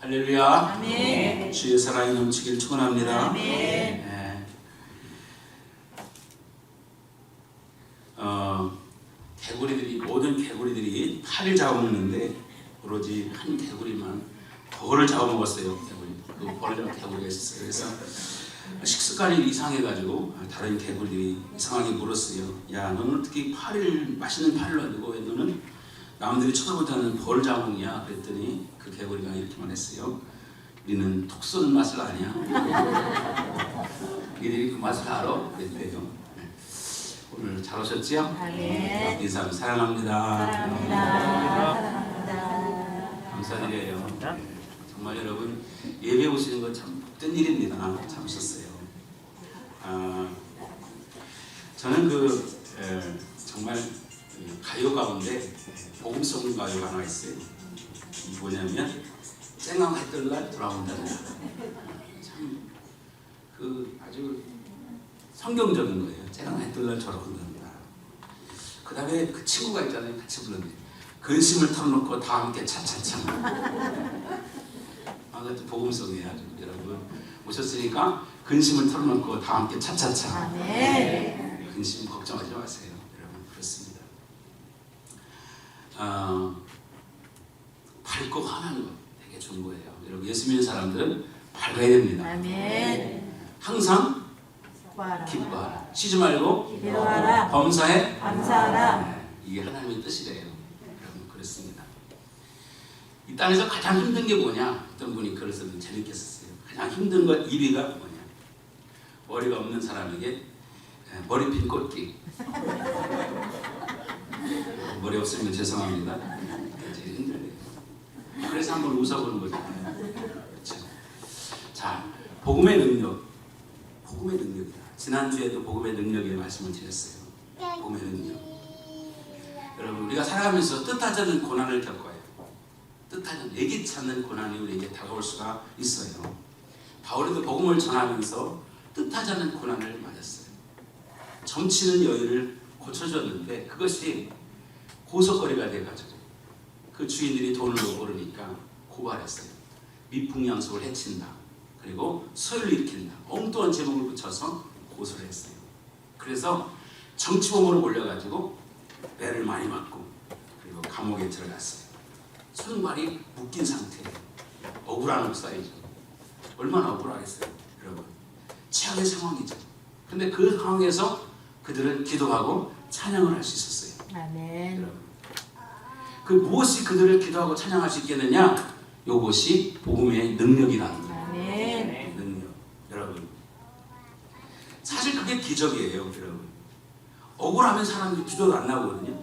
할렐루야. 아멘. 주의 사랑이 넘치길 축원합니다. 아멘. 네. 개구리들이 모든 개구리들이 파를 잡아먹는데 오로지 한 개구리만 벌을 잡아먹었어요. 그 벌을 잡은 개구리가 있었어요. 그래서 식습관이 이상해가지고 다른 개구리들이 이상하게 물었어요. 야, 너는 어떻게 맛있는 파를 놔두고 왜 너는 남들이 쳐다보지 않는 벌을 잡아먹냐? 그랬더니 그 개구리가 이렇게 말했어요. 우리는 톡 쏘는 맛을 아냐? 니들이 그 맛을 알아? 그랬대요. 오늘 잘 오셨지요? 아멘. 인사 사랑합니다. 사랑합니다. 감사드려요. 정말 여러분 예배 오시는 건 참 복된 일입니다. 참으셨어요. 저는 정말 가요 가운데 복음성 가요가 하나 있어요. 이 뭐냐면 쨍왕했던 날 돌아온다는 참 아주 성경적인 거예요. 쨍왕했던 날 돌아온답니다. 그 다음에 그 친구가 있잖아요. 같이 불렀는데 근심을 털어놓고 다 함께 차차차. 그것도 복음성이에요. 여러분 오셨으니까 근심을 털어놓고 다 함께 차차차. 아멘. 근심 걱정하지 마세요. 여러분 그렇습니다. 밝고 환한 것 되게 좋은 거예요. 여러분 예수 믿는 사람들은 밝아야 됩니다. 아멘. 항상 기뻐하라. 기뻐하라. 쉬지 말고 기도하라. 범사에 감사하라. 이게 하나님의 뜻이래요. 여러분 그렇습니다. 이 땅에서 가장 힘든 게 뭐냐? 어떤 분이 글을 쓰면 재밌게 썼어요. 가장 힘든 것 1위가 뭐냐? 머리가 없는 사람에게 머리핀 꽂기. 머리 없으면 죄송합니다. 제일 힘들어요. 그래서 한번 웃어보는 거잖아요. 그렇죠? 자, 복음의 능력. 복음의 능력이다. 지난주에도 복음의 능력에 말씀을 드렸어요. 복음의 능력. 여러분 우리가 살아가면서 뜻하지 않는 고난을 겪어요. 뜻하지 않는 예기치 않는 고난이 우리에게 다가올 수가 있어요. 바울도 복음을 전하면서 뜻하지 않는 고난을 맞았어요. 점치는 여인을 고쳐줬는데 그것이 고속거리가 돼가지고 그 주인들이 돈을 못 벌으니까 고발했어요. 미풍양속을 해친다. 그리고 소유를 일으킨다. 엉뚱한 제목을 붙여서 고소를 했어요. 그래서 정치범으로 몰려가지고 매를 많이 맞고 그리고 감옥에 들어갔어요. 손발이 묶인 상태예요. 억울한 옥사이죠. 얼마나 억울하겠어요. 여러분 최악의 상황이죠. 근데 그 상황에서 그들은 기도하고 찬양을 할 수 있었어요. 아멘. 여러분 그 무엇이 그들을 기도하고 찬양할 수 있겠느냐? 이것이 복음의 능력이라는 거예요. 아멘. 능력. 여러분 사실 그게 기적이에요. 여러분 억울하면 사람들이 기도도 안 나오거든요.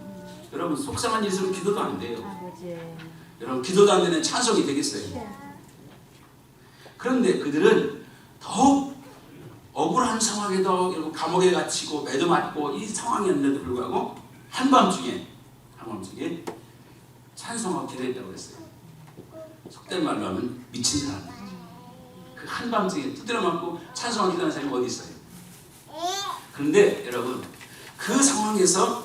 여러분 속상한 일 있으면 기도도 안 돼요. 아버지. 여러분 기도도 안 되는 찬송이 되겠어요. 그런데 그들은 더욱 억울한 상황에도 그리고 감옥에 갇히고 매도 맞고 이 상황이었는데도 불구하고 한밤중에 찬송하고 기도했다고 했어요. 속된 말로 하면 미친 사람. 그 한밤중에 두드려 맞고 찬송하고 기도하는 사람이 어디 있어요? 그런데 여러분 그 상황에서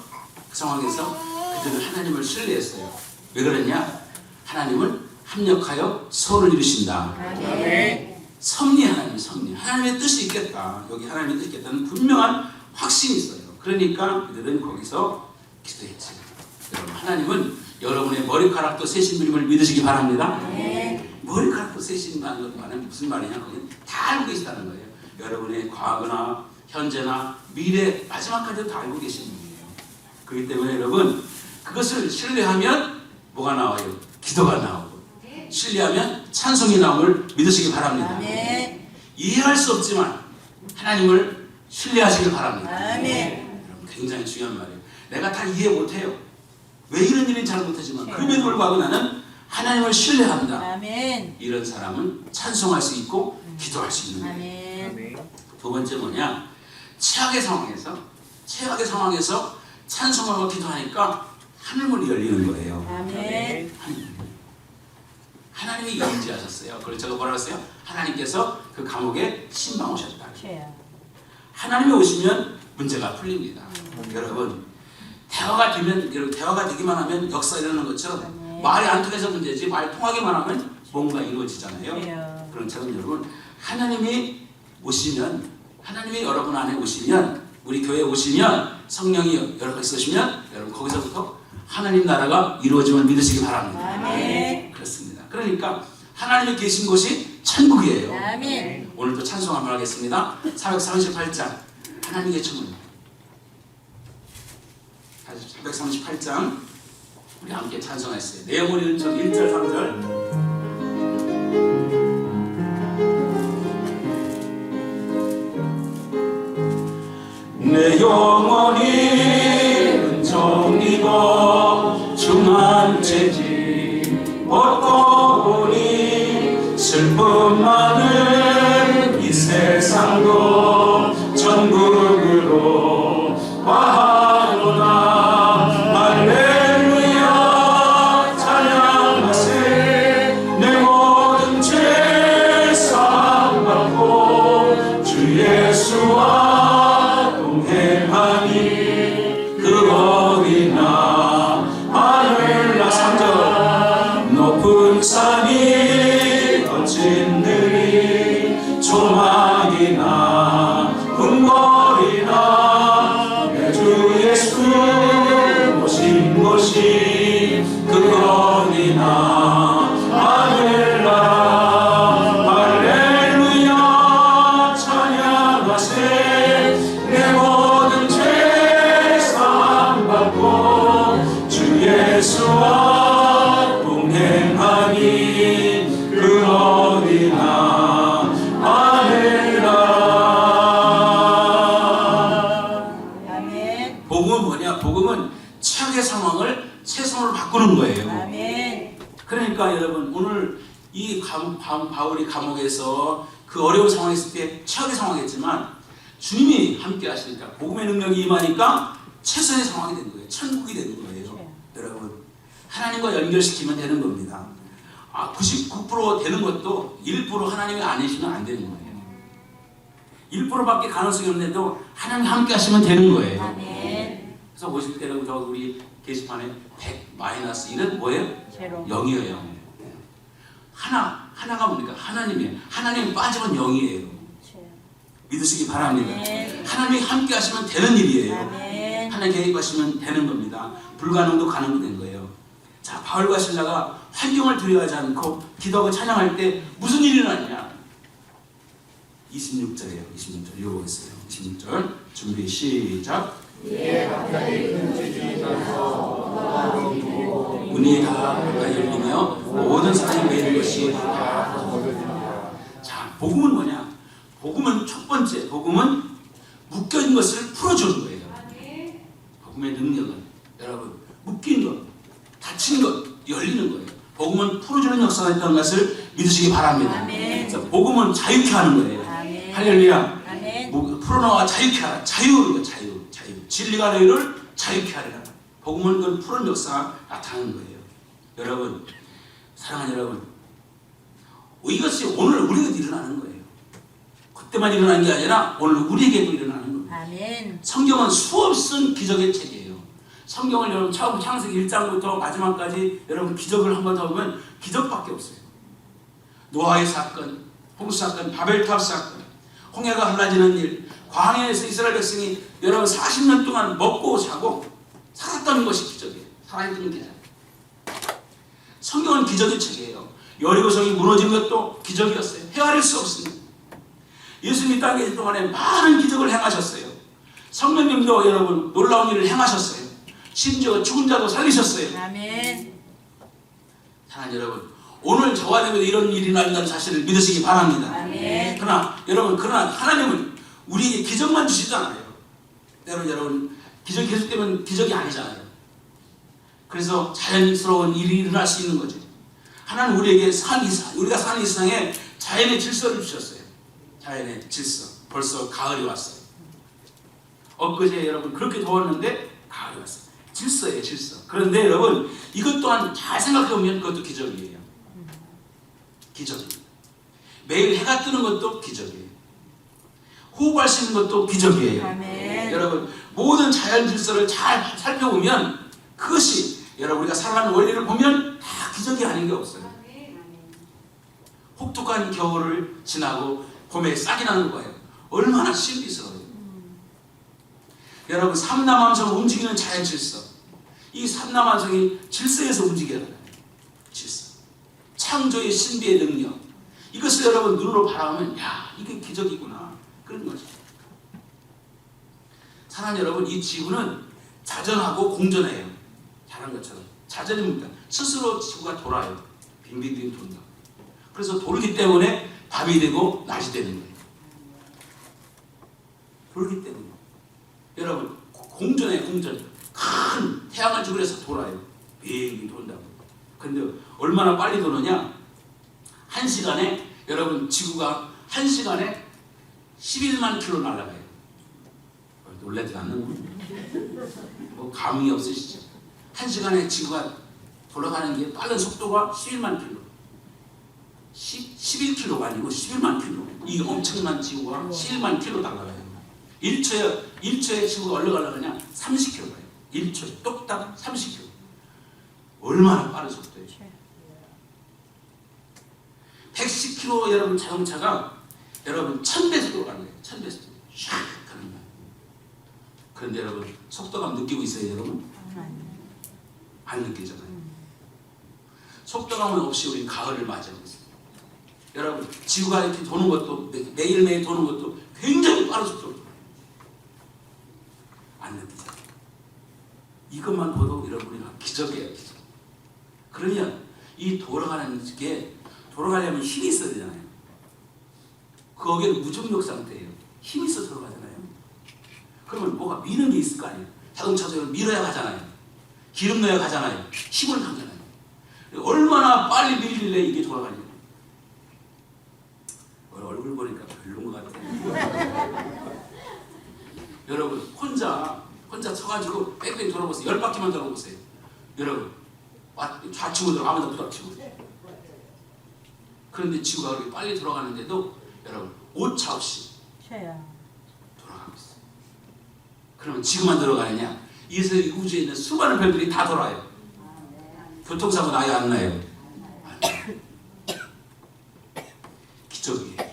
그들은 하나님을 신뢰했어요. 왜 그러냐? 하나님은 합력하여 서로를 이루신다. 아멘. 섭리 하나님 섭리. 하나님의 뜻이 있겠다. 여기 하나님의 뜻이 있겠다는 분명한 확신이 있어요. 그러니까 그들은 거기서 기도했지. 여러분 하나님은 여러분의 머리카락도 세신 분임을 믿으시기 바랍니다. 아멘. 머리카락도 세신다는 말은 무슨 말이냐? 그건 다 알고 계시다는 거예요. 여러분의 과거나 현재나 미래 마지막까지도 다 알고 계시는 분이에요. 그렇기 때문에 여러분 그것을 신뢰하면 뭐가 나와요? 기도가 나오고 신뢰하면 찬송이 나옴을 믿으시기 바랍니다. 아멘. 이해할 수 없지만 하나님을 신뢰하시길 바랍니다. 아멘. 여러분 굉장히 중요한 말이에요. 내가 다 이해 못해요. 왜 이런 일은 잘 못하지만 그럼에도 불구하고 나는 하나님을 신뢰합니다. 아멘. 이런 사람은 찬송할 수 있고 기도할 수 있는 거예요. 아멘. 두 번째 뭐냐? 최악의 상황에서 찬송하고 기도하니까 하늘문이 열리는 거예요. 아멘. 하나님이 연지하셨어요. 그걸 제가 뭐라고 했어요? 하나님께서 그 감옥에 신방 오셨다. 하나님이 오시면 문제가 풀립니다. 여러분 대화가 되기만 하면 역사 일어나는 것처럼 말이 안 통해서 문제지 말 통하기만 하면 뭔가 이루어지잖아요. 그런 것처럼 여러분 하나님이 오시면 하나님이 여러분 안에 오시면 우리 교회에 오시면 성령이 여러분 있으시면 여러분 거기서부터 하나님 나라가 이루어짐을 믿으시기 바랍니다. 아멘. 그렇습니다. 그러니까 하나님이 계신 곳이 천국이에요. 아멘. 오늘도 찬송 한번 하겠습니다. 438장 하나님의 천국 438장 우리 함께 찬송했어요. 내 영혼이 은총 1절 3절 내 영혼이 은총 입어 중한 죄짐 벗고 오니 슬픔 많은 이 세상도 천국으로 와하노라 할렐루야 찬양하세 내 모든 죄 사함받고 주 예수와 동행하니 그 어디나 하늘나 산적 높은 산이 거친 들이 조막이나 궁궐이나 내 주 예수 모신 곳이 그 어디나 하늘나라 할렐루야 찬양하세 내 모든 죄 사함받고 주 예수와 동행하니 그 어디나 하늘나라. 아멘. 복음은 뭐냐? 복음은 최악의 상황을 최선으로 바꾸는 거예요. 아멘. 그러니까 여러분 오늘 이 바울이 감옥에서 그 어려운 상황에 있을 때 최악의 상황이었지만 주님이 함께 하시니까 복음의 능력이 임하니까 최선의 상황이 되는 거예요. 천국이 되는 거예요. 여러분 하나님과 연결시키면 되는 겁니다. 99% 되는 것도 1% 하나님이 아니시면 안 되는 거예요. 1%밖에 가능성이 없는데도 하나님 함께 하시면 되는 거예요. 아멘. 그래서 보실 때는 저 우리 게시판에 100 마이너스 1은 뭐예요? 제로. 0이에요. 하나가 뭡니까? 하나님이에요. 하나님 빠지면 0이에요. 믿으시기 바랍니다. 아멘. 하나님이 함께 하시면 되는 일이에요. 아멘. 하나님 계획하시면 되는 겁니다. 불가능도 가능된 거예요. 자, 바울과 신라가 환경을 두려워하지 않고 기도하고 찬양할 때 무슨 일이 일어났냐? 26절이에요. 26절 읽어보겠어요. 26절 준비 시작. 문이 다 열리며 모든 사람이 매는 것이 자, 복음은 뭐냐? 복음은 첫 번째, 복음은 묶여있는 것을 풀어주는 거예요. 복음의 능력은 여러분 묶인 것, 닫힌 것, 열리는 거예요. 복음은 풀어주는 역사가 있다는 것을 믿으시기 바랍니다. 아멘. 그래서 복음은 자유케 하는 거예요. 아멘. 할렐루야. 아멘. 풀어놓아 자유케 하라. 자유. 진리가 너희를 자유케 하리라. 복음은 그건 푸른 역사가 나타나는 거예요. 여러분, 사랑하는 여러분, 이것이 오늘 우리에게도 일어나는 거예요. 그때만 일어나는 게 아니라 오늘 우리에게도 일어나는 겁니다. 아멘. 성경은 수없은 기적의 책이에요. 성경을 여러분 처음 창세기 1장부터 마지막까지 여러분 기적을 한번 더 보면 기적밖에 없어요. 노아의 사건, 홍수 사건, 바벨탑 사건, 홍해가 갈라지는 일, 광야에서 이스라엘 백성이 여러분 40년 동안 먹고 자고 살았다는 것이 기적이에요. 살아있는 기적. 성경은 기적의 책이에요. 여리고성이 무너진 것도 기적이었어요. 헤아릴 수 없습니다. 예수님이 땅에 있을 동안에 많은 기적을 행하셨어요. 성령님도 여러분 놀라운 일을 행하셨어요. 심지어 죽은 자도 살리셨어요. 아멘. 사랑하는 여러분, 오늘 저와 되면 이런 일이 난다는 사실을 믿으시기 바랍니다. 아멘. 그러나 하나님은 우리에게 기적만 주시지 않아요. 여러분 기적이 계속되면 기적이 아니잖아요. 그래서 자연스러운 일이 일어날 수 있는 거죠. 하나님 우리에게 우리가 사는 이 세상에 자연의 질서를 주셨어요. 자연의 질서. 벌써 가을이 왔어요. 엊그제 여러분 그렇게 더웠는데 가을이 왔어요. 질서예요, 질서. 그런데 여러분 이것 또한 잘 생각해보면 그것도 기적이에요. 기적입니다. 매일 해가 뜨는 것도 기적이에요. 호흡할 수 있는 것도 기적이에요. 아멘. 여러분 모든 자연 질서를 잘 살펴보면 그것이 여러분 우리가 살아가는 원리를 보면 다 기적이 아닌 게 없어요. 혹독한 겨울을 지나고 봄에 싹이 나는 거예요. 얼마나 신비스러워요. 여러분, 삼라만성 움직이는 자연 질서, 이 삼라만성이 질서에서 움직여요. 질서, 창조의 신비의 능력, 이것을 여러분 눈으로 바라보면 야, 이게 기적이구나, 그런 거죠. 사랑하는 여러분, 이 지구는 자전하고 공전해요. 잘한 것처럼 자전입니다. 스스로 지구가 돌아요. 빙빙빙 돈다. 그래서 돌기 때문에 밤이 되고 낮이 되는 거예요. 돌기 때문에. 여러분, 공전해요. 공전. 큰 태양을 주고 해서 돌아요. 빙빙 돈다고. 근데 얼마나 빨리 도느냐? 1시간에 여러분, 지구가 1시간에 11만 킬로 날아가요. 놀라지 않는 뭐 감흥이 없으시죠? 1시간에 지구가 돌아가는 게 빠른 속도가 11만 킬로. 11킬로가 아니고 11만 킬로. 이 엄청난 지구가 11만 킬로 날아가요. 1초에 지구가 얼른 가려면 30킬로 가요. 1초에 똑딱 30킬로. 얼마나 빠른 속도예요. 110킬로 여러분 자동차가 여러분 1000배속으로 가는 거예요. 1000배속. 샥 가는 거예요. 그런데 여러분, 속도감 느끼고 있어요, 여러분? 안 느끼잖아요. 속도감은 없이 우리 가을을 맞이하고 있어요. 여러분, 지구가 이렇게 도는 것도, 매일매일 도는 것도 굉장히 빠른 속도로 안 느끼죠. 이것만 봐도 여러분이 기적이에요, 기적. 그러면 이 돌아가는 게, 돌아가려면 힘이 있어야 되잖아요. 거기는 무중력 상태예요. 힘이 있어서 돌아가잖아요. 그러면 뭐가 미는 게 있을 거 아니에요. 자동차도 밀어야 가잖아요. 기름 넣어야 가잖아요. 힘을 가잖아요. 얼마나 빨리 밀릴래 이게 돌아가냐. 얼굴 보니까 별로인 것 같아요. 여러분, 혼자 서가지고 뺑뺑 돌아보세요. 10바퀴만 돌아보세요. 여러분, 좌측으로 아무도 부닥치고. 그런데 지구가 그렇게 빨리 돌아가는데도 여러분, 오차 없이 돌아가고 있어요. 그러면 지구만 돌아가느냐? 이 우주에 있는 수많은 별들이 다 돌아요. 교통사고 나요, 안 나요? 기적이에요.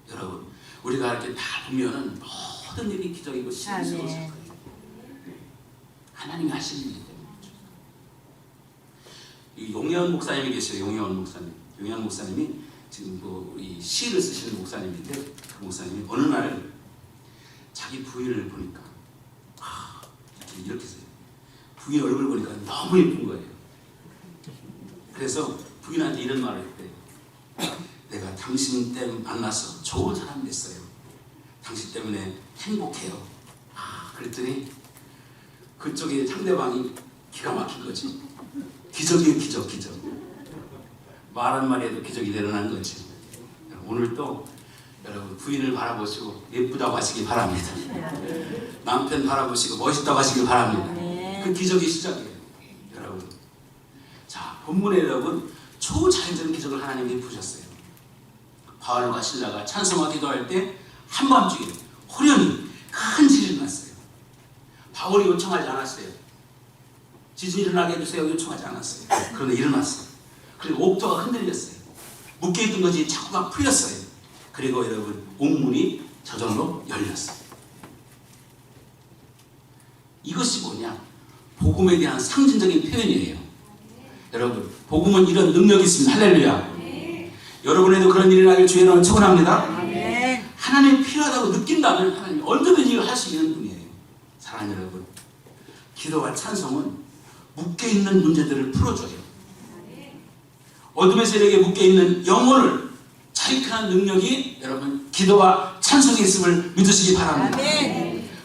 여러분, 우리가 이렇게 다 보면은 모든 일이 기적이고 신비스러운 사건이에요. 하나님이 하시는 일이기 때문에. 용혜원 목사님이 계셔요. 용혜원 목사님. 용혜원 목사님이 지금 이 시를 쓰시는 목사님인데, 그 목사님이 어느 날 자기 부인을 보니까 이렇게 써요. 부인 얼굴 보니까 너무 예쁜 거예요. 그래서 부인한테 이런 말을 했대요. 내가 당신 때문에 만나서 좋은 사람 됐어요. 당신 때문에 행복해요. 그랬더니 그쪽에 상대방이 기가 막힌 거지. 기적이에요, 기적. 말 한마디에도 기적이 일어난 거지. 오늘 또 여러분, 부인을 바라보시고 예쁘다고 하시기 바랍니다. 남편 바라보시고 멋있다고 하시기 바랍니다. 그 기적이 시작이에요, 여러분. 자, 본문에 여러분, 초자연적인 기적을 하나님이 부으셨어요. 바울과 실라가 찬송과 기도할 때 한밤중에 호련히 큰 지진이 났어요. 바울이 요청하지 않았어요. 지진이 일어나게 해주세요 요청하지 않았어요. 그런데 일어났어요. 그리고 옥토가 흔들렸어요. 묶여있던 것이 자꾸가 풀렸어요. 그리고 여러분, 옥문이 저절로 열렸어요. 이것이 뭐냐? 복음에 대한 상징적인 표현이에요. 여러분, 복음은 이런 능력이 있습니다. 할렐루야. 여러분에도 그런 일이 나길 주의 이름으로 축원합니다. 하나님이 필요하다고 느낀다면 하나님이 언제든지 이걸 할 수 있는 분이에요. 사랑하는 여러분, 기도와 찬송은 묶여있는 문제들을 풀어줘요. 어둠의 세력에 묶여있는 영혼을 자유케 하는 능력이 여러분, 기도와 찬송에 있음을 믿으시기 바랍니다.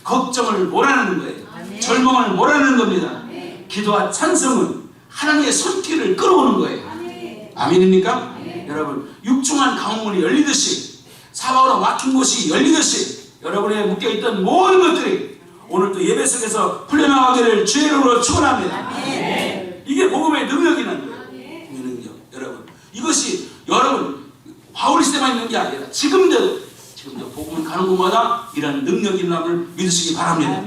걱정을 몰아내는 거예요. 절망을 몰아내는 겁니다. 기도와 찬송은 하나님의 손길을 끌어오는 거예요. 아멘입니까? 여러분, 육중한 강문이 열리듯이, 사방으로 막힌 곳이 열리듯이 여러분의 묶여있던 모든 것들이 오늘도 예배 속에서 풀려나가기를 주의 이름으로 축원합니다. 이게 복음의 능력이라는 거예요. 복음의 능력. 여러분, 이것이 여러분 바울 시대만 있는 게 아니라 지금도 복음을 가는 곳마다 이런 능력이 있음을 믿으시기 바랍니다.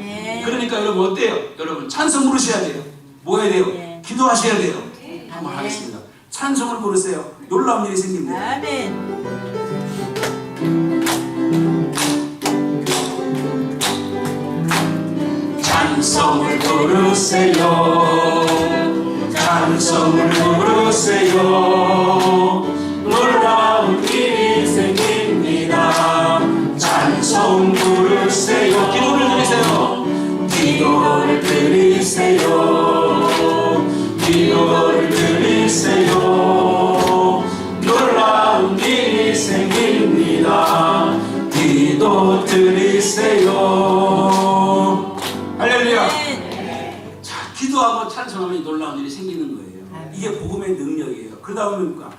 그러니까 여러분 어때요? 여러분 찬송 부르셔야 돼요. 뭐 해야 돼요? 기도하셔야 돼요. 한번 하겠습니다. 찬송을 부르세요. 놀라운 일이 생깁니다. 아멘. 찬송을 부르세요. 찬송을 부르세요. 놀라운 일이 생깁니다. 찬송 부르세요. 기도를 드리세요. 기도를 드리세요. 기도를 드리세요. 놀라운 일이 생깁니다. 기도 드리세요. 할렐루야. 자, 기도하고 찬송하면 놀라운 일이 생기는 거예요. 이게 복음의 능력이에요. 그러다 보니까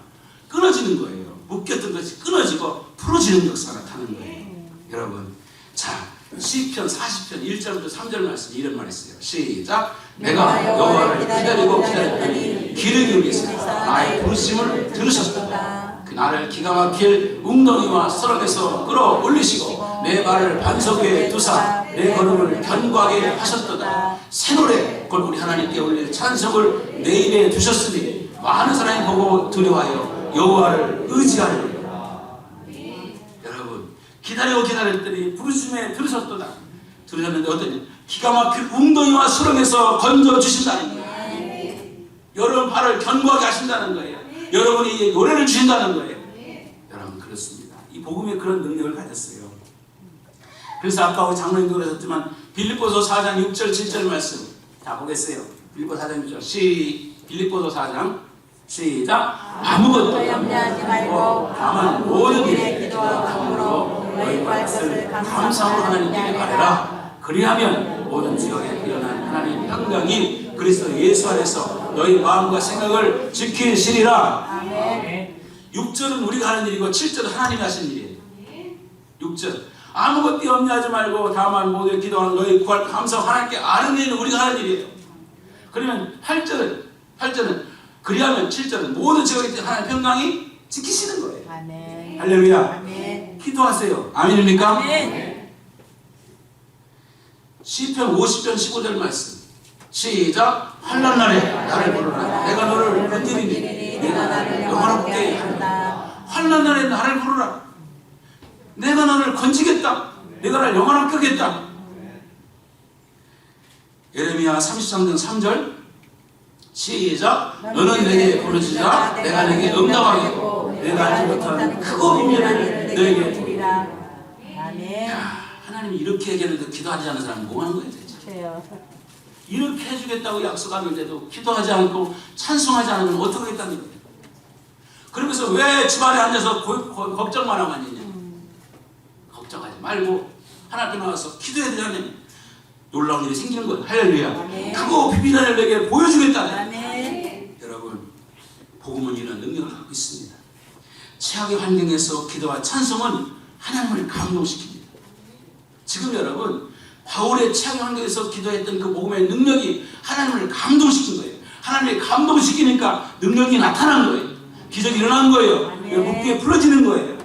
끊어지는 거예요. 묶였던 것이 끊어지고 풀어지는 역사가 나타나는 거예요. 여러분, 자, 시편 40편 1절부터 3절 말씀 이런 말이 있어요. 시작. 내가 여호와를 기다리고 기다렸더니 귀를 기울이사 나의 부르심을 들으셨도다. 그 나를 기가 막힐 웅덩이와 서름에서 끌어올리시고 내 발을 반석 위에 두사 내 걸음을 견고하게 하셨도다. 새 노래 곧 우리 하나님께 올릴 찬송을 내 입에 두셨으니 많은 사람이 보고 두려워하여 여호와를 의지하리라. 여러분, 기다리고 기다렸더니 부르심에 들으셨도다. 들으셨는데 어떠니? 기가 막힐 웅덩이와 수렁에서 건져주신다는 거예요. 여러분 발을 견고하게 하신다는 거예요. 여러분이 노래를 주신다는 거예요. 여러분, 그렇습니다. 이 복음의 그런 능력을 가졌어요. 그래서 아까 우리 장로님도 그러셨지만 빌립보서 4장 6절 7절 말씀 다 보겠어요. 빌립보 4장 6절 빌립보서 4장 시작. 아무것도 염려하지 말고 다만 모든 일에 기도와 간구로 너희 구할 것을 감사함으로 하나님께 바라라. 그리하면 모든 지역에 일어난 하나님 평강이 그리스도 예수 안에서 너희 마음과 생각을 지키시리라. 아멘. 6절은 우리가 하는 일이고 7절은 하나님이 하신 일이에요. 6절 아무것도 염려하지 말고 다만 모두 기도하는 너희 구할 감사하고 하나님께 아는 일은 우리가 하는 일이에요. 그러면 8절은 그리하면 7절은 모든 지역에 하나님 평강이 지키시는 거예요. 아멘. 할렐루야. 아멘. 기도하세요. 아멘입니까? 아멘. 시편 50편 15절 말씀 시작. 환난 날에 나를 부르라. 내가 너를 건드리니 내가 나를 영화롭게 하리라. 환난 날에 나를 부르라. 내가 너를 건지겠다. 내가 나를 영화롭게 하겠다. 예레미야 33장 3절 시작. 너는 내게 부르짖으라. 내가 내게 응답하겠고 내가 알지 못한 크고 비밀을 너에게 주리라. 아멘. 하나님이 이렇게 얘기하는데 기도하지 않는 사람은 뭐 하는 거예요? 주세요. 이렇게 해주겠다고 약속하는데도 기도하지 않고 찬송하지 않으면 어떻게 하겠다는 거예요? 그러면서 왜 집안에 앉아서 걱정만 하고 앉느냐? 걱정하지 말고 하나님 나와서 기도해야 되냐면 놀라운 일이 생기는 거예요. 할렐루야. 아멘. 크고 비밀한 일을 내게 보여주겠다. 아멘. 여러분, 복음은 이런 능력을 갖고 있습니다. 최악의 환경에서 기도와 찬송은 하나님을 감동시킵니다. 지금 여러분, 바울의 최악의 환경에서 기도했던 그 복음의 능력이 하나님을 감동시킨 거예요. 하나님을 감동시키니까 능력이 나타난 거예요. 기적이 일어난 거예요. 묶기에 풀어지는 거예요.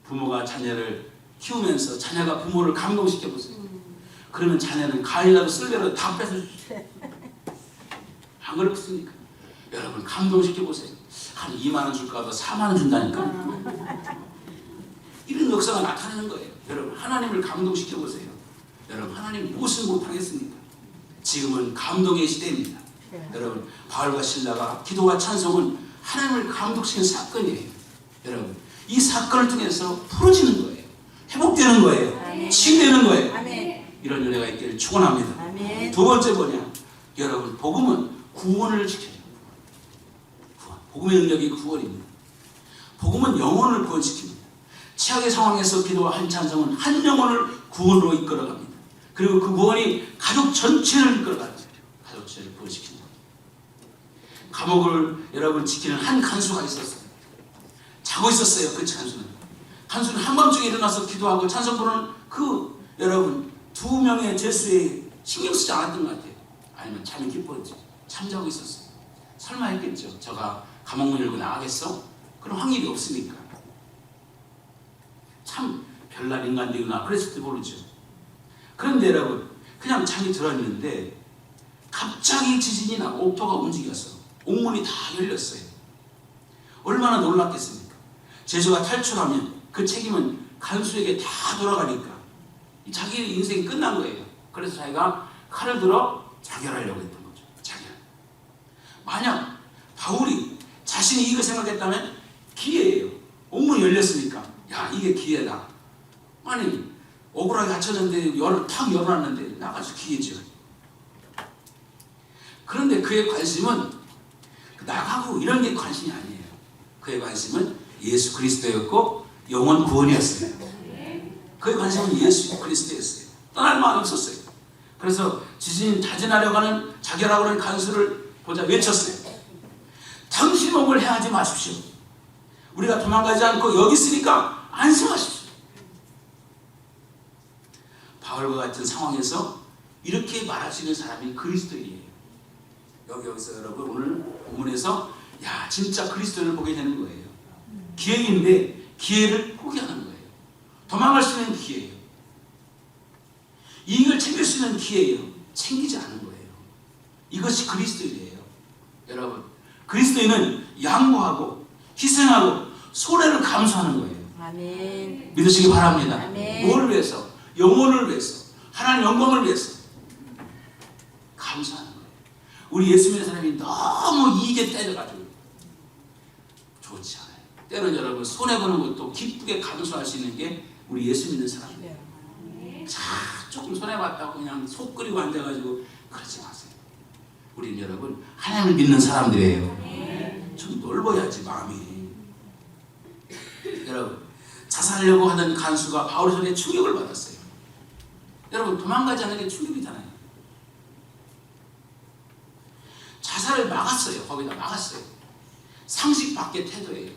부모가 자녀를 키우면서 자녀가 부모를 감동시켜 보세요. 그러면 자녀는 가위라도 쓸려라도 다 뺏어주죠. 안 그렇습니까? 여러분, 감동시켜 보세요. 한 2만 원 줄까 봐 4만 원 준다니까. 이런 역사가 나타나는 거예요. 여러분, 하나님을 감동시켜 보세요. 여러분, 하나님 무엇을 못하겠습니까? 지금은 감동의 시대입니다. 여러분, 바울과 실라가 기도와 찬송은 하나님을 감동시키는 사건이에요. 여러분, 이 사건을 통해서 풀어지는 거예요. 회복되는 거예요. 아멘. 치유되는 거예요. 아멘. 이런 은혜가 있기를 축원합니다. 아멘. 두 번째 뭐냐? 여러분, 복음은 구원을 지켜요. 구원. 복음의 능력이 구원입니다. 복음은 영혼을 구원시킵니다. 최악의 상황에서 기도와 찬송은 한 영혼을 구원으로 이끌어갑니다. 그리고 그 구원이 가족 전체를 이끌어갑니다. 가족 전체를 구원시킵니다. 감옥을 여러분 지키는 한 간수가 있었어요. 자고 있었어요. 그 간수는 한밤중에 일어나서 기도하고 찬송 부르는 그 여러분 2명의 죄수에 신경 쓰지 않았던 것 같아요. 아니면 잠이 깊었지. 잠자고 있었어요. 설마 했겠죠. 저가 감옥문 열고 나가겠어? 그런 확률이 없으니까. 참 별난 인간들이구나 그랬을지 모르죠. 그런데 여러분, 그냥 잠이 들었는데 갑자기 지진이 나고 옥토가 움직였어. 옥문이 다 열렸어요. 얼마나 놀랐겠습니까? 제수가 탈출하면 그 책임은 간수에게 다 돌아가니까 자기 인생이 끝난 거예요. 그래서 자기가 칼을 들어 자결하려고 했던 거죠. 자결. 만약 바울이 자신이 이거 생각했다면 기회예요. 옥문이 열렸으니까 야 이게 기회다. 아니 억울하게 갇혔는데 탁 열어놨는데 나가서 기회죠. 그런데 그의 관심은 나가고 이런 게 관심이 아니에요. 그의 관심은 예수 그리스도였고 영원 구원이었어요. 그의 관심은 예수 그리스도였어요. 떠날 마음이 없었어요. 그래서 지진 자진하려고 하는 자결하고 하는 간수를 보자 외쳤어요. 당신 옥을 행하지 마십시오. 우리가 도망가지 않고 여기 있으니까 안심하십시오. 바울과 같은 상황에서 이렇게 말할 수 있는 사람이 그리스도인이에요. 여기서 여러분 오늘 본문에서 야 진짜 그리스도를 보게 되는 거예요. 기회인데 기회를 포기하는 거예요. 도망갈 수 있는 기회예요. 이익을 챙길 수 있는 기회예요. 챙기지 않은 거예요. 이것이 그리스도인이에요. 여러분 그리스도인은 양보하고 희생하고 손해를 감수하는 거예요. 아멘. 믿으시기 바랍니다. 아멘. 뭐를 위해서? 영혼을 위해서, 하나님 영광을 위해서 감수하는 거예요. 우리 예수 믿는 사람이 너무 이익에 때려가지고 좋지 않아요. 때로는 여러분 손해보는 것도 기쁘게 감수할 수 있는 게 우리 예수 믿는 사람이에요. 자, 조금 손해봤다고 그냥 속 끓이고 앉아가지고 그러지 마세요. 우리는 여러분 하나님을 믿는 사람들이에요. 좀 넓어야지 마음이. 여러분 자살하려고 하던 간수가 바울의 손에 충격을 받았어요. 여러분 도망가지 않는 게 충격이잖아요. 자살을 막았어요. 거기다 막았어요. 상식 밖의 태도예요.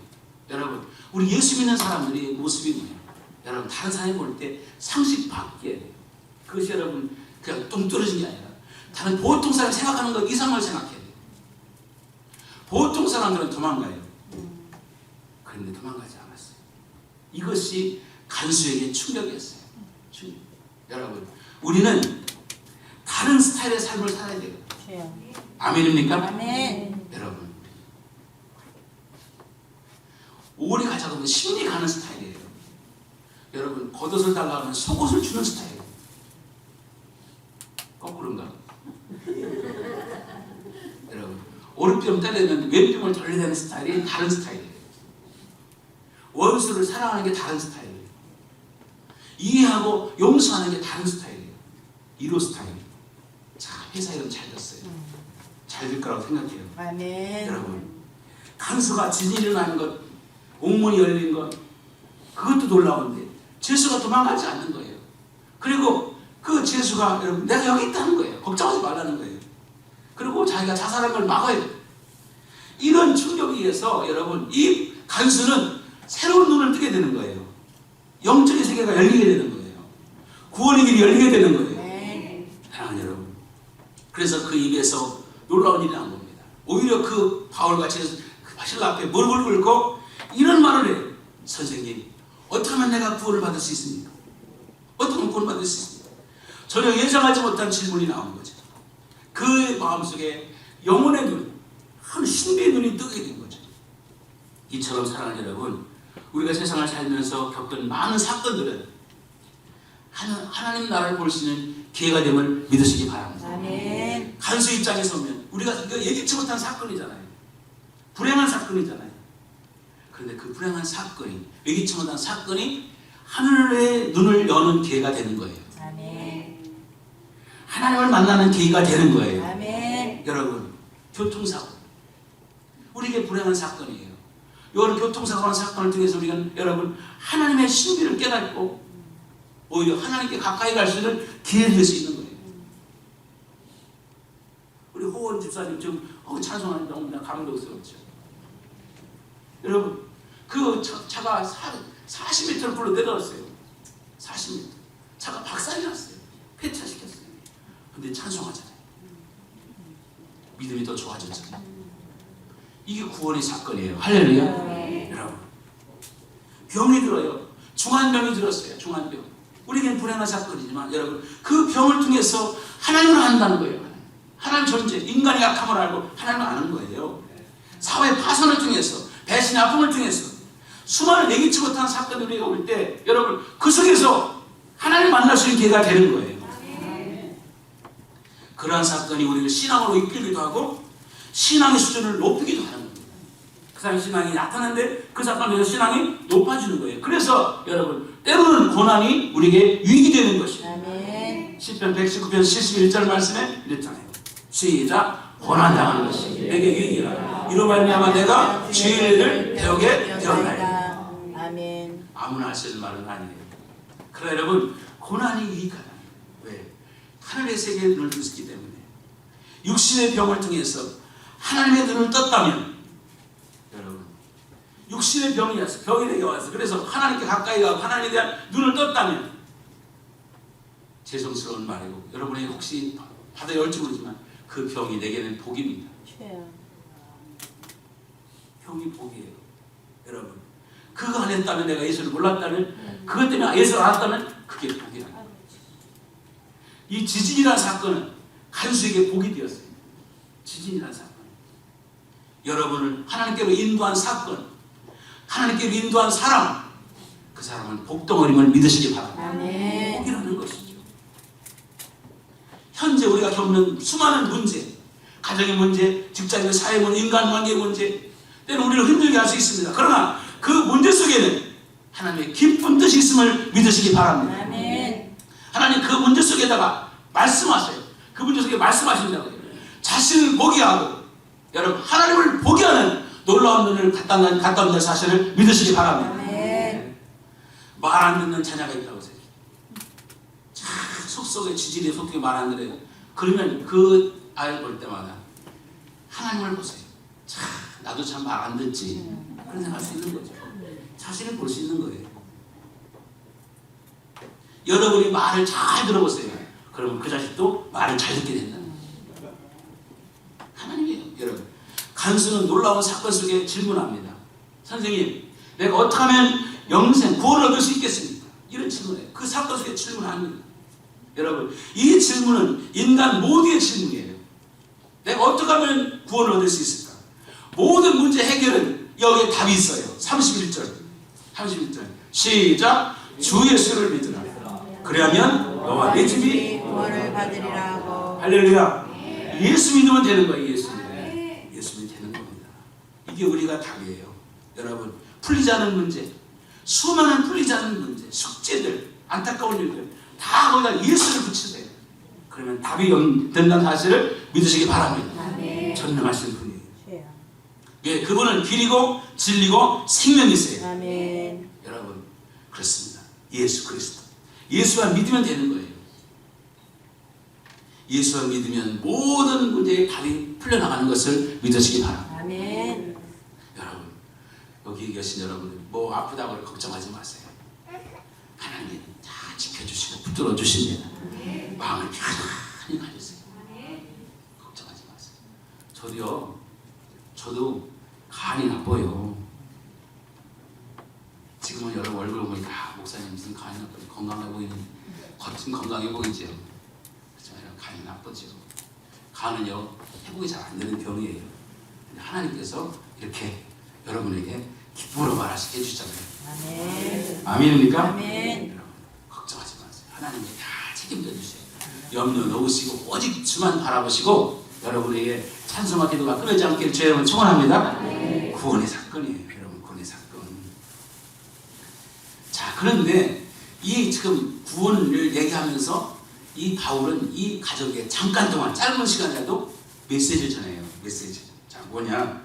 여러분 우리 예수 믿는 사람들의 모습이 뭐예요? 여러분 다른 사람이 볼 때 상식 밖에 그것이 여러분 그냥 뚱 떨어진 게 아니라 다른 보통 사람이 생각하는 것 이상을 생각해야 돼요. 보통 사람들은 도망가요. 그런데 도망가지 않았어요. 이것이 간수에게 충격이었어요. 충격. 여러분 우리는 다른 스타일의 삶을 살아야 돼요. 아멘입니까? 아멘. 여러분 오래 가자고 하면 심리 가는 스타일이에요. 여러분 겉옷을 달라고 하면 속옷을 주는 스타일이에요. 거꾸로인가? 여러분 오른뼘 때리면 왼뼘을 돌려대는 스타일이 다른 스타일이에요. 원수를 사랑하는 게 다른 스타일이에요. 이해하고 용서하는 게 다른 스타일이에요. 1호 스타일. 자, 회사 이름 잘 됐어요. 잘 될 거라고 생각해요. 아멘. 여러분 간수가 지진이 일어나는 것, 옥문이 열린 것, 그것도 놀라운데 제수가 도망가지 않는 거예요. 그리고 그 제수가 여러분 내가 여기 있다는 거예요. 걱정하지 말라는 거예요. 그리고 자기가 자살한 걸 막아야 돼요. 이런 충격에 의해서 여러분 이 간수는 새로운 눈을 뜨게 되는 거예요. 영적인 세계가 열리게 되는 거예요. 구원의 길이 열리게 되는 거예요. 사랑하는 여러분 그래서 그 입에서 놀라운 일이 난 겁니다. 오히려 그 바울같이 신라 앞에 무릎을 꿇고 이런 말을 해요. 선생님 어떻게 하면 내가 구원을 받을 수 있습니까? 어떻게 하면 구원을 받을 수 있습니까? 전혀 예상하지 못한 질문이 나온 거죠. 그 마음속에 영혼의 눈, 한 신비의 눈이 뜨게 된 거죠. 이처럼 사랑하는 여러분 우리가 세상을 살면서 겪은 많은 사건들은 하나님 나라를 볼 수 있는 기회가 됨을 믿으시기 바랍니다. 아멘. 간수 입장에서 보면 우리가 이거 예기치 못한 사건이잖아요. 불행한 사건이잖아요. 그런데 그 불행한 사건이 예기치 못한 사건이 하늘의 눈을 여는 기회가 되는 거예요. 아멘. 하나님을 만나는 기회가 되는 거예요. 아멘. 여러분 교통사고 우리에게 불행한 사건이에요. 이런 교통사고라는 사건을 통해서 우리가 여러분 하나님의 신비를 깨닫고 오히려 하나님께 가까이 갈 수 있는 기회를 줄 수 있는 거예요. 우리 호원 집사님 지금 찬송하는 너무나 감동스럽죠. 여러분 그 차가 40m를 불러 내려왔어요. 40m. 차가 박살이 났어요. 폐차시켰어요. 근데 찬송하잖아요. 믿음이 더 좋아졌잖아요. 이게 구원의 사건이에요. 할렐루야. 여러분 병이 들어요. 중환병이 들었어요. 중환병. 우리에겐 불행한 사건이지만 여러분 그 병을 통해서 하나님을 안다는 거예요. 하나님 존재, 인간의 약함을 알고 하나님을 아는 거예요. 사회 파선을 통해서 배신의 아픔을 통해서 수많은 예기치 못한 사건들이 올 때 여러분 그 속에서 하나님을 만날 수 있는 기회가 되는 거예요. 그러한 사건이 우리를 신앙으로 이끌기도 하고 신앙의 수준을 높이기도 하는 겁니다. 그 사람의 신앙이 나타나는데 그 사건에서 신앙이 높아지는 거예요. 그래서 여러분 때로는 고난이 우리에게 유익이 되는 것이에요. 아멘. 시편 119편 71절 말씀에 이랬잖아요. 시작. 고난당하는 것이 내게 유익이라. 이로 말미암아 내가 주의 일을 배우게 되었나이다. 아멘. 아무나 할 수 있는 말은 아니에요. 그러나 여러분 고난이 유익하다. 왜? 하늘의 세계에 눈을 뜨기 때문에 육신의 병을 통해서 하나님의 눈을 떴다면 여러분 육신의 병이 내게 와서 그래서 하나님께 가까이 가고 하나님에 대한 눈을 떴다면 죄송스러운 말이고 여러분이 혹시 받아야 할지 모르지만 그 병이 내게는 복입니다. 병이 복이에요. 여러분 그거 안 했다면 내가 예수를 몰랐다면 그것 때문에 예수를 알았다면 그게 복이라. 이 지진이라는 사건은 간수에게 복이 되었어요. 지진이라는 사건. 여러분을 하나님께로 인도한 사건, 하나님께로 인도한 사람, 그 사람은 복덩어림을 믿으시기 바랍니다. 아멘. 복이라는 것이죠. 현재 우리가 겪는 수많은 문제, 가정의 문제, 직장의 사회 문제, 인간관계 문제, 때는 우리를 힘들게 할 수 있습니다. 그러나 그 문제 속에는 하나님의 깊은 뜻이 있음을 믿으시기 바랍니다. 아멘. 하나님 그 문제 속에다가 말씀하세요. 그 문제 속에 말씀하신다고요. 자신을 보게 하고 여러분 하나님을 보게 하는 놀라운 눈을 갖다 놓는 사실을 믿으시기 바랍니다. 아멘. 말 안 듣는 자녀가 있다고 해요. 속속에 지질이 속에 말 안 들어요. 그러면 그 아이를 볼 때마다 하나님을 보세요. 참 나도 참 말 안 듣지. 그런 생각할 수 있는 거죠. 자신을 볼 수 있는 거예요. 여러분이 말을 잘 들어보세요. 그러면 그 자식도 말을 잘 듣게 된다. 하나님이에요. 여러분 간수는 놀라운 사건 속에 질문합니다. 선생님 내가 어떻게 하면 영생 구원을 얻을 수 있겠습니까? 이런 질문이에요. 그 사건 속에 질문합니다. 여러분 이 질문은 인간 모두의 질문이에요. 내가 어떻게 하면 구원을 얻을 수 있을까? 모든 문제 해결은 여기에 답이 있어요. 31절 시작. 주 예수를 믿으라. 그러면 너와 내 집이 구원을 받으리라 하고. 할렐루야. 예수 믿으면 되는 거예요. 예수 믿으면 되는 겁니다. 이게 우리가 답이에요. 여러분 풀리지 않은 문제, 수많은 풀리지 않은 문제, 숙제들, 안타까운 일들 다 거기다 예수를 붙이세요. 그러면 답이 된다는 사실을 믿으시기 바랍니다. 아멘. 전능하신 분이에요. 예, 그분은 길이고 진리고 생명이세요. 아멘. 여러분 그렇습니다. 예수 그리스도 예수만 믿으면 되는 거예요. 예수만 믿으면 모든 문제의 답이 풀려나가는 것을 믿으시기 바랍니다. 아멘. 여러분 여기 계신 여러분들 뭐 아프다고 걱정하지 마세요. 하나님 다 지켜주시고 붙들어 주십니다. 마음을 편안히 가지세요. 걱정하지 마세요. 저도 간이 나빠요. 지금은 여러분 얼굴 보니까 목사님 무슨 간이 나빠요. 건강해 보이는 겉은 건강해 보이죠. 그렇지만 간이 나쁘죠. 간은요 회복이 잘 안 되는 병이에요. 근데 하나님께서 이렇게 여러분에게 기쁨으로 말하시게 해주잖아요. 아멘. 아멘입니까? 아멘. 여러분 걱정하지 마세요. 하나님이 다 책임져 주세요. 염려 놓으시고 오직 주만 바라보시고 여러분에게 찬송과 기도가 끊어지지 않기를 주의 이름으로 축원합니다. 구원의 사건이에요. 여러분 구원의 사건. 자 그런데 이 지금 구원을 얘기하면서 이 바울은 이 가족에 잠깐 동안 짧은 시간이라도 메시지를 전해요. 메시지. 자 뭐냐?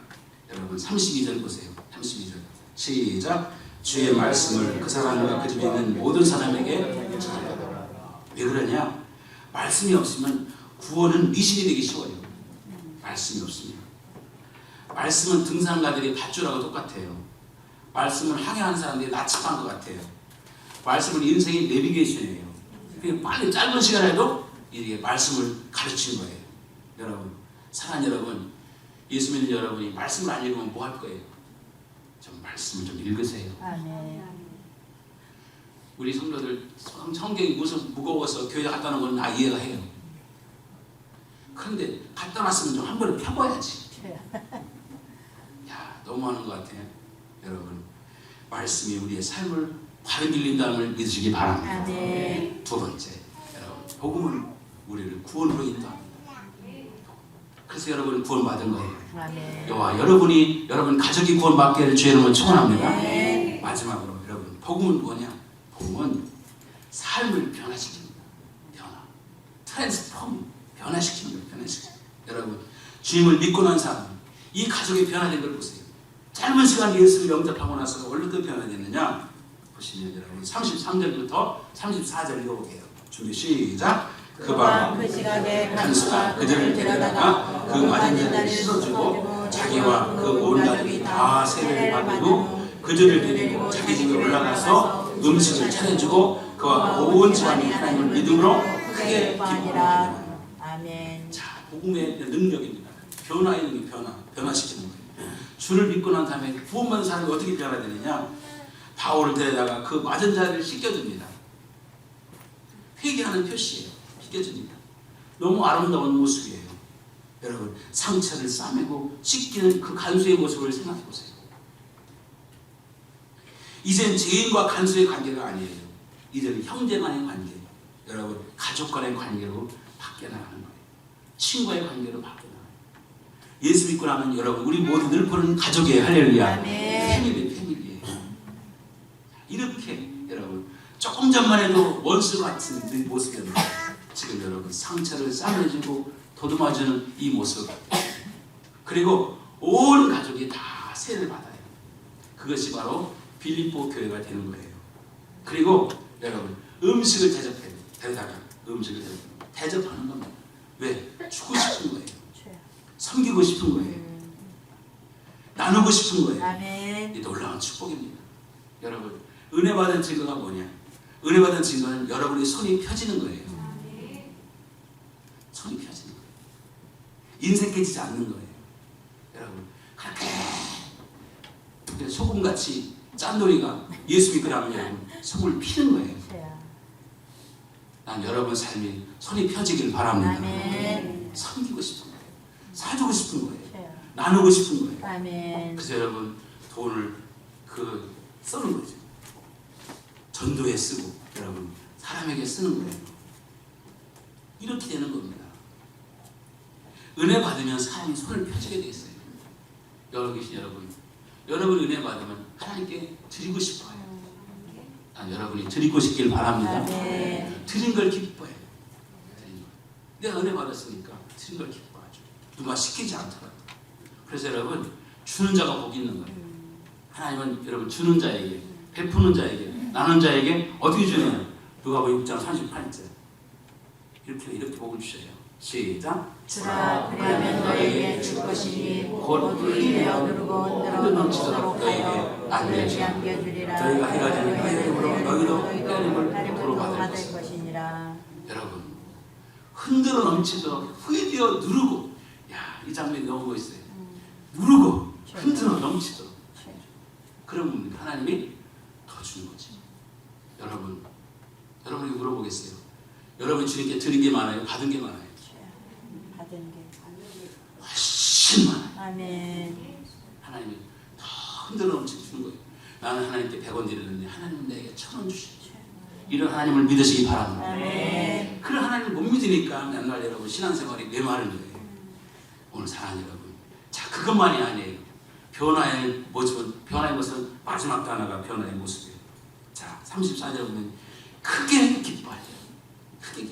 여러분 32절 보세요. 32절 시작. 주의 말씀을 그 사람과 그 집에 있는 모든 사람에게 전하라. 왜 그러냐? 말씀이 없으면 구원은 미신이 되기 쉬워요. 말씀이 없습니다. 말씀은 등산가들이 밧줄하고 똑같아요. 말씀은 항해하는 사람들이 나침반 것 같아요. 말씀은 인생의 내비게이션이에요. 그냥 빨리 짧은 시간에도 이게 말씀을 가르치는 거예요. 여러분, 사랑하는 여러분, 예수 믿는 여러분이 말씀을 안 읽으면 뭐 할 거예요? 좀 말씀을 좀 읽으세요. 아멘. 우리 성도들 성경이 무거워서 교회 갖다 놓은 건 나 이해가 해요. 그런데 갖다 놨으면 좀 한 번에 펴봐야지. 야, 너무하는 것 같아. 말씀이 우리의 삶을 바르게 일린다는 믿으시기 바랍니다. 아멘. 두 번째, 여러분, 복음은 우리를 구원으로 인도합니다. 그래서 여러분 구원받은 거예요. 아멘. 여러분 가족이 구원받게 주의 이름을 축원합니다. 아멘. 마지막으로 여러분, 복음은 뭐냐? 복음은 삶을 변화시킵니다. 트랜스폼, 변화시킵니다. 여러분, 주님을 믿고 난 사람, 이 가족이 변화된 걸 보세요. 짧은 시간 예수를 영접하고 나서 얼마나 변화됐느냐? 보시면 여러분 33절부터 34절 읽어볼게요. 준비 시작. 그밤 그 시각에 간수가 그들을 데려다가 그 맞은 자를 씻어주고 자기와 그 온 가족이 다 세례를 받고 그들을 데리고 자기 집에 올라가서 음식을 차려주고 그와 온 집안이 하나님을 믿음으로 크게 기뻐하니라. 아멘. 자, 복음의 능력입니다. 변화의 능력, 변화시키는 거예요. 주를 믿고 난 다음에 구원받은 사람이 어떻게 변화되느냐? 바울을 데려다가 그 맞은 자를 씻겨줍니다. 회개하는 표시예요. 씻겨줍니다. 너무 아름다운 모습이에요. 여러분, 상처를 싸매고 씻기는 그 간수의 모습을 생각해 보세요. 이젠 죄인과 간수의 관계가 아니에요. 이제는 형제 간의 관계, 여러분 가족 간의 관계로 바뀌어 나가는 거예요. 친구의 관계로 바뀌어 나가요. 예수 믿고 나면 여러분 우리 모두 늘 보는 가족이에요. 할렐루야. 패밀리예요. 이렇게 여러분 조금 전만 해도 원수 같은 모습이었는데 지금 여러분 상처를 싸매주고 도듬어주는 이 모습, 그리고 온 가족이 다 세례를 받아요. 그것이 바로 빌립보 교회가 되는 거예요. 그리고 여러분 음식을 대접해요. 데려다가 음식을 대접하는 겁니다. 왜? 주고 싶은 거예요. 섬기고 싶은 거예요. 나누고 싶은 거예요. 아멘. 이 놀라운 축복입니다. 여러분, 은혜 받은 증거가 뭐냐? 은혜 받은 증거는 여러분의 손이 펴지는 거예요. 손이 펴지는 거예요. 인색해지지 않는 거예요. 여러분, 그렇게 소금같이 짠돌이가 예수 믿고 나면 여러분 손을 피는 거예요. 난 여러분 삶이 손이 펴지길 바랍니다. 아멘. 섬기고 싶은 거예요. 사주고 싶은 거예요. 나누고 싶은 거예요. 아멘. 그래서 여러분 돈을 쓰는 거죠. 전도에 쓰고 여러분 사람에게 쓰는 거예요. 이렇게 되는 겁니다. 은혜 받으면 사람이 손을 펴지게 돼 있어요. 여기 계신 여러분 은혜 받으면 하나님께 드리고 싶어요. 난 여러분이 드리고 싶길 바랍니다. 아멘. 드린 걸 기뻐해요. 내가 은혜 받았으니까 드린 걸 기뻐하죠. 누가 시키지 않더라도. 그래서 여러분 주는 자가 복이 있는 거예요. 하나님은 여러분 주는 자에게, 베푸는 자에게, 나눈 자에게 어떻게 주느냐? 누가복음 6장 38절 이렇게 복을 주셔요. 시작. 주라 그리하면 너에게 줄 것이니 곧 누이 되어 누르고 늘어 넘치도록 하여 너에게 안겨주리라. 너희가 해가 되는 너희의 힘으로 너희도 하나님으로 하나님으로 받을 받을 것이니라. 여러분 흔들어 넘치도록 후회되어 누르고, 야, 이 장면이 너무 멋있어요. 누르고 흔들어 넘치도록. 그러면 하나님이 더 주는 거지. 여러분이 물어보겠어요. 여러분 주님께 드린 게 많아요? 받은 게 많아요? 받은 게 훨씬 많아요. 아멘. 하나님이 더 흔들어 넘치게 주는 거예요. 나는 하나님께 100원 드리는데 하나님은 내게 1000원 주시죠. 이런 하나님을 믿으시기 바랍니다. 아멘. 그런 하나님을 못 믿으니까 맨날 여러분 신앙생활이 메마른 거예요. 오늘 사랑하는 여러분, 자, 그것만이 아니에요. 변화의 모습은 마지막 단어가 변화의 모습이에요. 자, 34절 보면 크게 기뻐해요. 크게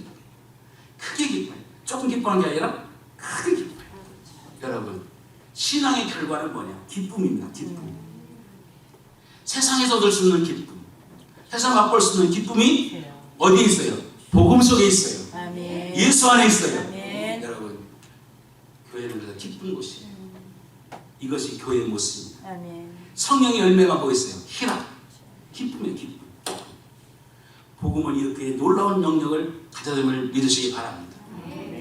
기뻐해요. 조금 기뻐하는 게 아니라 크게 기뻐해요. 여러분, 신앙의 결과는 뭐냐? 기쁨입니다. 기쁨. 세상에서 얻을 수 있는 기쁨, 세상 맛볼 수 있는 기쁨이 어디에 있어요? 복음 속에 있어요. 아멘. 예수 안에 있어요. 아멘. 여러분, 교회는 그래서 기쁜 곳이에요. 이것이 교회의 모습입니다. 아멘. 성령의 열매가 뭐 있어요? 희락, 기쁨이에요. 기쁨. 복음은 이렇게 놀라운 영역을 가져됨을 믿으시기 바랍니다.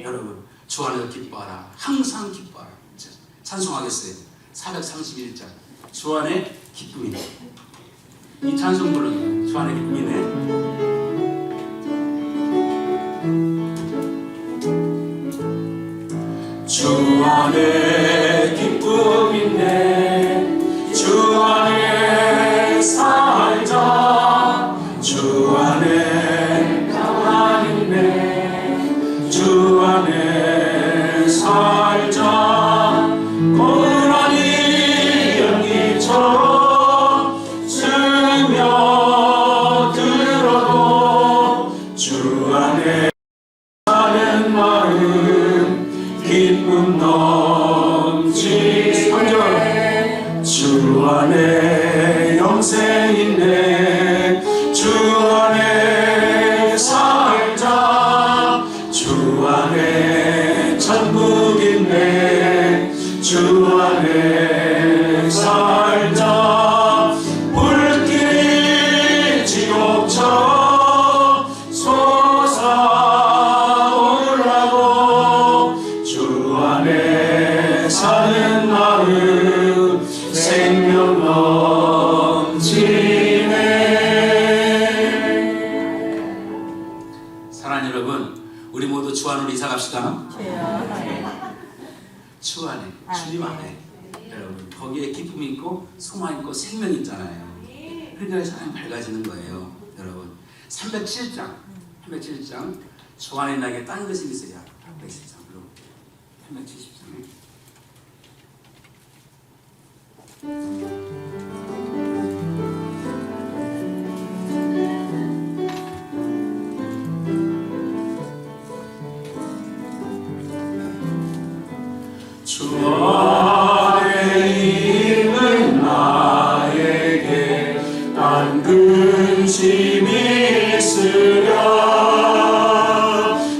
여러분, 주 안에서 기뻐하라. 항상 기뻐하라. 찬송하겠어요. 431장 주 안에 기쁨이네. 이 찬송 부르는 주 안에 기쁨이네. 주 안에 기쁨이네. 주 안에 수원으로 이사 갑시다. 주여. 주 안에, 아멘. 주님 안에. 여러분 거기에 기쁨이 있고 소망이 있고 생명이 있잖아요. 그러니까 사람이 밝아지는 거예요. 여러분 307장 주 안에 나에게 딴 것이 있어야 373으로 373에 주 안에 있는 나에게 딴 근심이 있으랴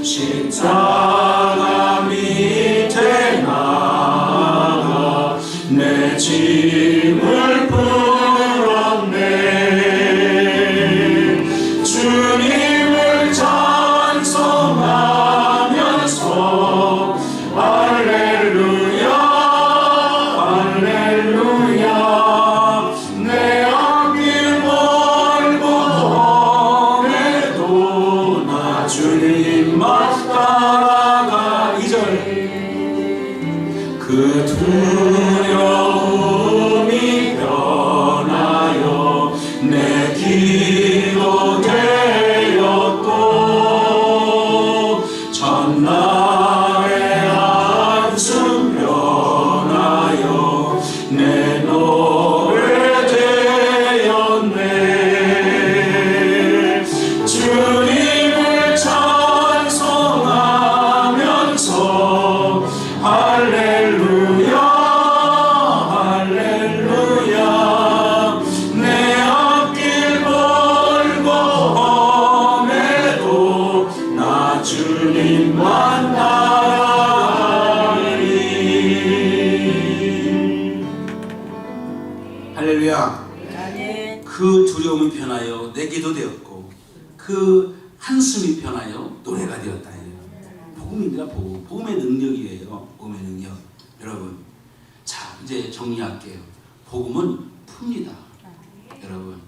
십자가 밑에 나가 내 짐을 풀었네 주님을 찬송하면서 할렐루야 할렐루야 내 앞길 멀고 험해도 나 주님만 따라가 2절 그 두려움이 변하여 내 기도 되었고 전날의 한숨 변하여 내 노래 되었네 주님을 찬송하면서 할렐루야 할렐루야 내 앞길 멀고 험해도 나 주님만 따라가리 할렐루야 아멘. 그 두려움이 변하여 내게도 되었고 그 한숨이 변하여 노래가 되었다. 복음입니다. 복음의 능력이에요. 복음의 능력. 여러분, 자 이제 정리할게요. 복음은 풉니다. 여러분,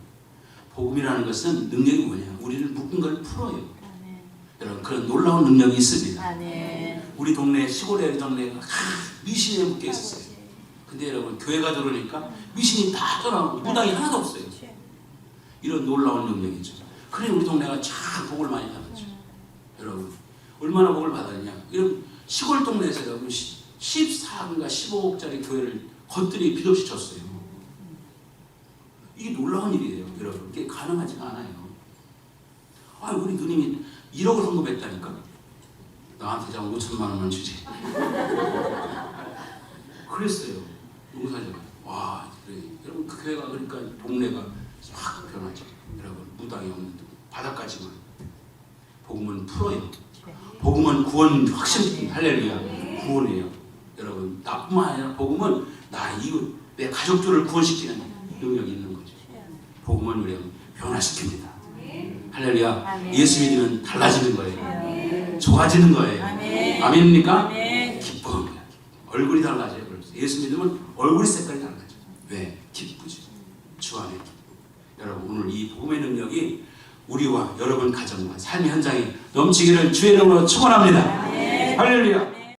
복음이라는 것은 능력이 뭐냐? 우리를 묶은 걸 풀어요. 아멘. 여러분, 그런 놀라운 능력이 있습니다. 아멘. 우리 동네 시골의 동네가 미신에 묶여 있었어요. 근데 여러분 교회가 들어오니까 미신이 다 떠나고 무당이 하나도 없어요. 이런 놀라운 능력이죠. 그래 우리 동네가 참 복을 많이 받았죠. 여러분 얼마나 복을 받았냐. 이런 시골 동네에서 여러분 14억인가 15억짜리 교회를 겉들이 빚없이 쳤어요. 이게 놀라운 일이에요. 여러분 이게 가능하지가 않아요. 아 우리 누님이 1억을 헌금했다니까. 나한테 장 5천만 원만 주지. 그랬어요. 농사자가. 와, 그래. 여러분 그 교회가 그러니까 동네가 확 변하죠. 여러분 무당이 없는 바닥까지만. 복음은 풀어요. 복음은 구원 확신. 할렐루야. 구원이에요. 여러분 나뿐만 아니라 복음은 나 이웃 내 가족들을 구원시키는 능력이 있는 거죠. 복음은 우리가 변화시킵니다. 할렐루야. 아멘. 예수 믿으면 달라지는 거예요. 좋아지는 거예요. 아멘. 아멘입니까? 아멘. 기쁨이야. 얼굴이 달라져요. 예수 믿으면 얼굴 색깔이 달라져. 왜? 기쁘지. 주 안에. 여러분 오늘 이 복음의 능력이 우리와 여러분 가정과 삶의 현장에 넘치기를 주의 이름으로 축원합니다. 할렐루야.